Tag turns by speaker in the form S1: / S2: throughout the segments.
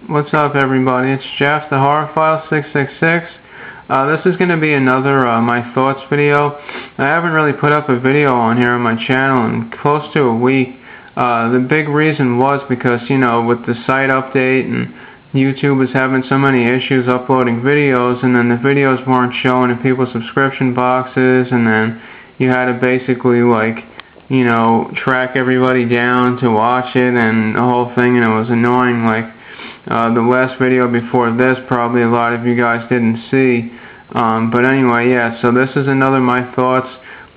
S1: What's up, everybody? It's Jeff, the Horrorphile 666. This is going to be another My Thoughts video. I haven't really put up a video on here on my channel in close to a week. The big reason was because, with the site update and YouTube was having so many issues uploading videos, and then the videos weren't showing in people's subscription boxes, and then you had to basically, track everybody down to watch it and the whole thing, and it was annoying. The last video before this, probably a lot of you guys didn't see. But anyway, yeah, so this is another My Thoughts.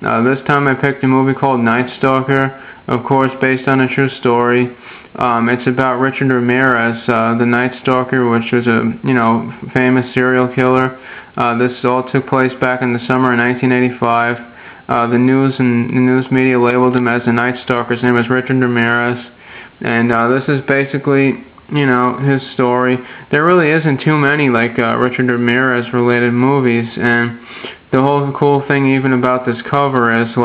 S1: This time I picked a movie called Night Stalker, of course based on a true story. It's about Richard Ramirez, the Night Stalker, which was a, famous serial killer. This all took place back in the summer of 1985. The news media labeled him as the Night Stalker. His name was Richard Ramirez. And this is basically, his story. There really isn't too many Richard Ramirez related movies, and the whole cool thing even about this cover is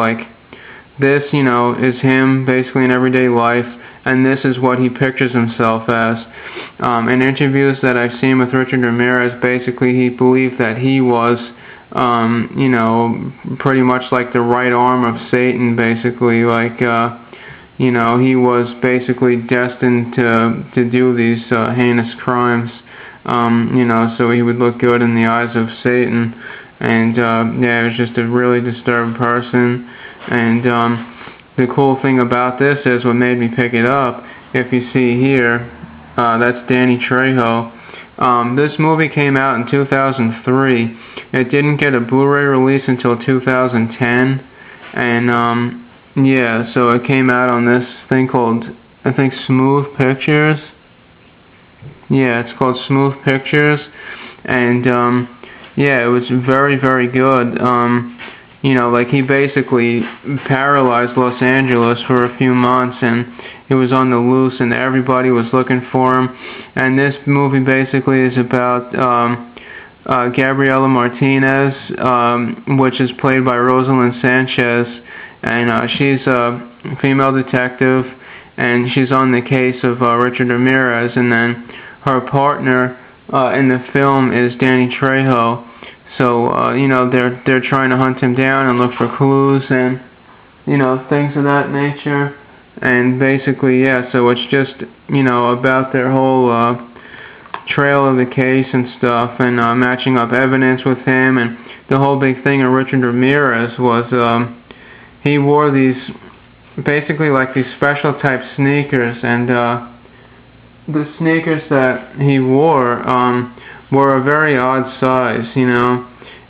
S1: this, is him basically in everyday life, and this is what he pictures himself as. In interviews that I've seen with Richard Ramirez, basically he believed that he was, pretty much like the right arm of Satan, basically, he was basically destined to do these heinous crimes, so he would look good in the eyes of Satan, and yeah, he was just a really disturbed person. And the cool thing about this is, what made me pick it up, if you see here, that's Danny Trejo. This movie came out in 2003. It didn't get a Blu-ray release until 2010, and yeah, so it came out on this thing called, I think, Smooth Pictures. Yeah, it's called Smooth Pictures. And, yeah, it was very, very good. He basically paralyzed Los Angeles for a few months, and he was on the loose, and everybody was looking for him. And this movie basically is about Gabriela Martinez, which is played by Rosalind Sanchez. And she's a female detective, and she's on the case of Richard Ramirez, and then her partner in the film is Danny Trejo. So, they're trying to hunt him down and look for clues and, things of that nature. And basically, yeah, so it's just, about their whole trail of the case and stuff, and matching up evidence with him. And the whole big thing of Richard Ramirez was, he wore these, basically these special type sneakers, and the sneakers that he wore were a very odd size,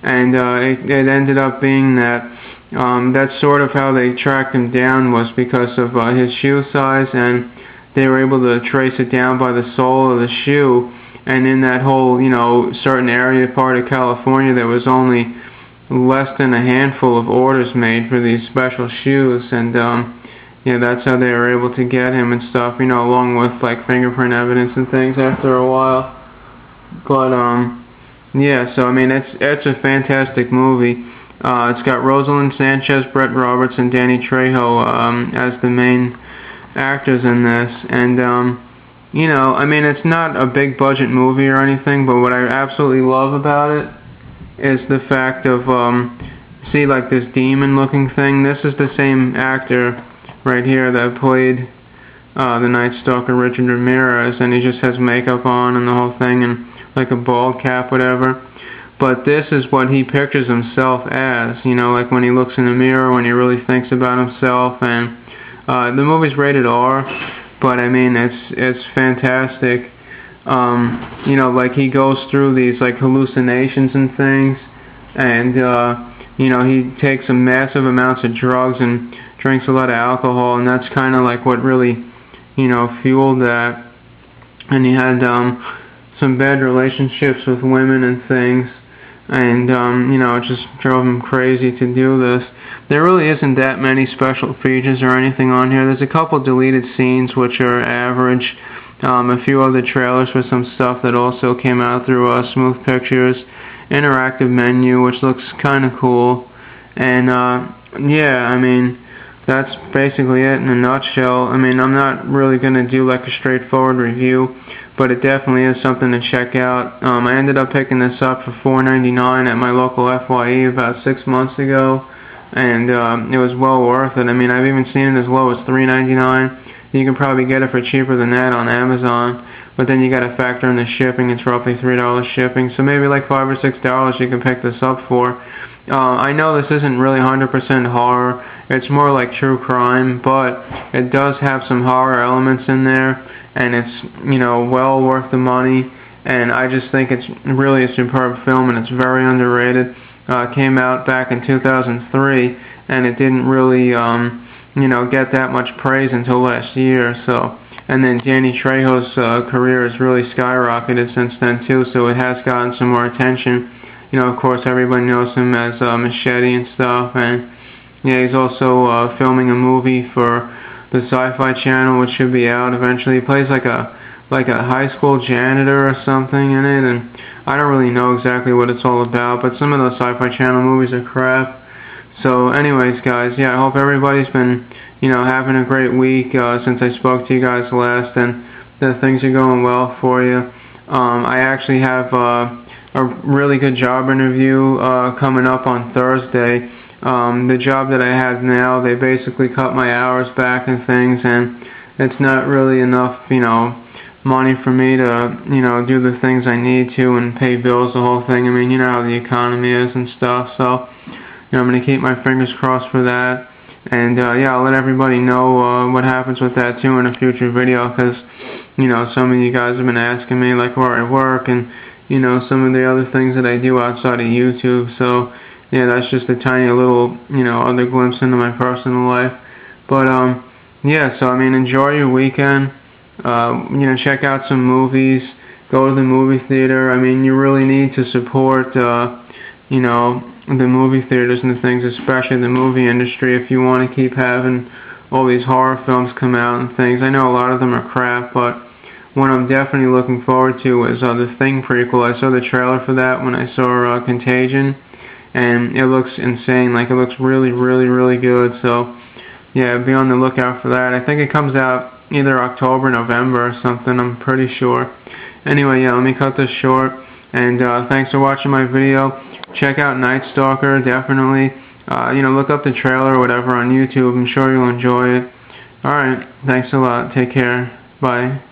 S1: and it ended up being that that's sort of how they tracked him down, was because of his shoe size, and they were able to trace it down by the sole of the shoe. And in that whole, certain area part of California, there was only less than a handful of orders made for these special shoes, and yeah, that's how they were able to get him and stuff, along with fingerprint evidence and things after a while. But yeah, so I mean, it's a fantastic movie. It's got Rosalind Sanchez, Brett Roberts, and Danny Trejo as the main actors in this. And I mean, it's not a big budget movie or anything, but what I absolutely love about it is the fact of, see, this demon looking thing. This is the same actor right here that played the Night Stalker, Richard Ramirez, and he just has makeup on and the whole thing, and a bald cap, whatever. But this is what he pictures himself as, when he looks in the mirror, when he really thinks about himself. And the movie's rated R, but I mean, it's fantastic. He goes through these hallucinations and things, and he takes some massive amounts of drugs and drinks a lot of alcohol, and that's kind of what really fueled that. And he had some bad relationships with women and things, and it just drove him crazy to do this. There really isn't that many special features or anything on here. There's a couple deleted scenes which are average. A few other trailers for some stuff that also came out through Smooth Pictures. Interactive menu, which looks kind of cool. And yeah, I mean, that's basically it in a nutshell. I mean, I'm not really going to do like a straightforward review, but it definitely is something to check out. I ended up picking this up for $4.99 at my local FYE about 6 months ago, and it was well worth it. I mean, I've even seen it as low as $3.99. You can probably get it for cheaper than that on Amazon, but then you got to factor in the shipping. It's roughly $3 shipping, so maybe like $5 or $6 you can pick this up for. I know this isn't really 100% horror. It's more like true crime, but it does have some horror elements in there, and it's, you know, well worth the money. And I just think it's really a superb film, and it's very underrated. It came out back in 2003, and it didn't really, you know, get that much praise until last year. So, and then Danny Trejo's career has really skyrocketed since then too. So it has gotten some more attention. You know, of course, everybody knows him as Machete and stuff, and yeah, he's also filming a movie for the Sci-Fi Channel, which should be out eventually. He plays like a high school janitor or something in it, and I don't really know exactly what it's all about, but some of those Sci-Fi Channel movies are crap. So, anyways, guys, yeah, I hope everybody's been, you know, having a great week since I spoke to you guys last, and that things are going well for you. I actually have a really good job interview coming up on Thursday. The job that I have now, they basically cut my hours back and things, and it's not really enough, you know, money for me to, you know, do the things I need to and pay bills, the whole thing. I mean, you know how the economy is and stuff, so, you know, I'm going to keep my fingers crossed for that. And, yeah, I'll let everybody know what happens with that, too, in a future video, because, you know, some of you guys have been asking me, like, where I work and, you know, some of the other things that I do outside of YouTube. So, yeah, that's just a tiny little, you know, other glimpse into my personal life. But, yeah, so, I mean, enjoy your weekend. You know, check out some movies. Go to the movie theater. I mean, you really need to support, you know, the movie theaters and the things, especially the movie industry, if you want to keep having all these horror films come out and things. I know a lot of them are crap, but one I'm definitely looking forward to is the Thing prequel. I saw the trailer for that when I saw Contagion, and it looks insane. Like, it looks really, really, really good. So, yeah, be on the lookout for that. I think it comes out either October, November or something. I'm pretty sure. Anyway, yeah, let me cut this short. And thanks for watching my video. Check out Stalker, definitely. You know, look up the trailer or whatever on YouTube. I'm sure you'll enjoy it. Alright, thanks a lot. Take care. Bye.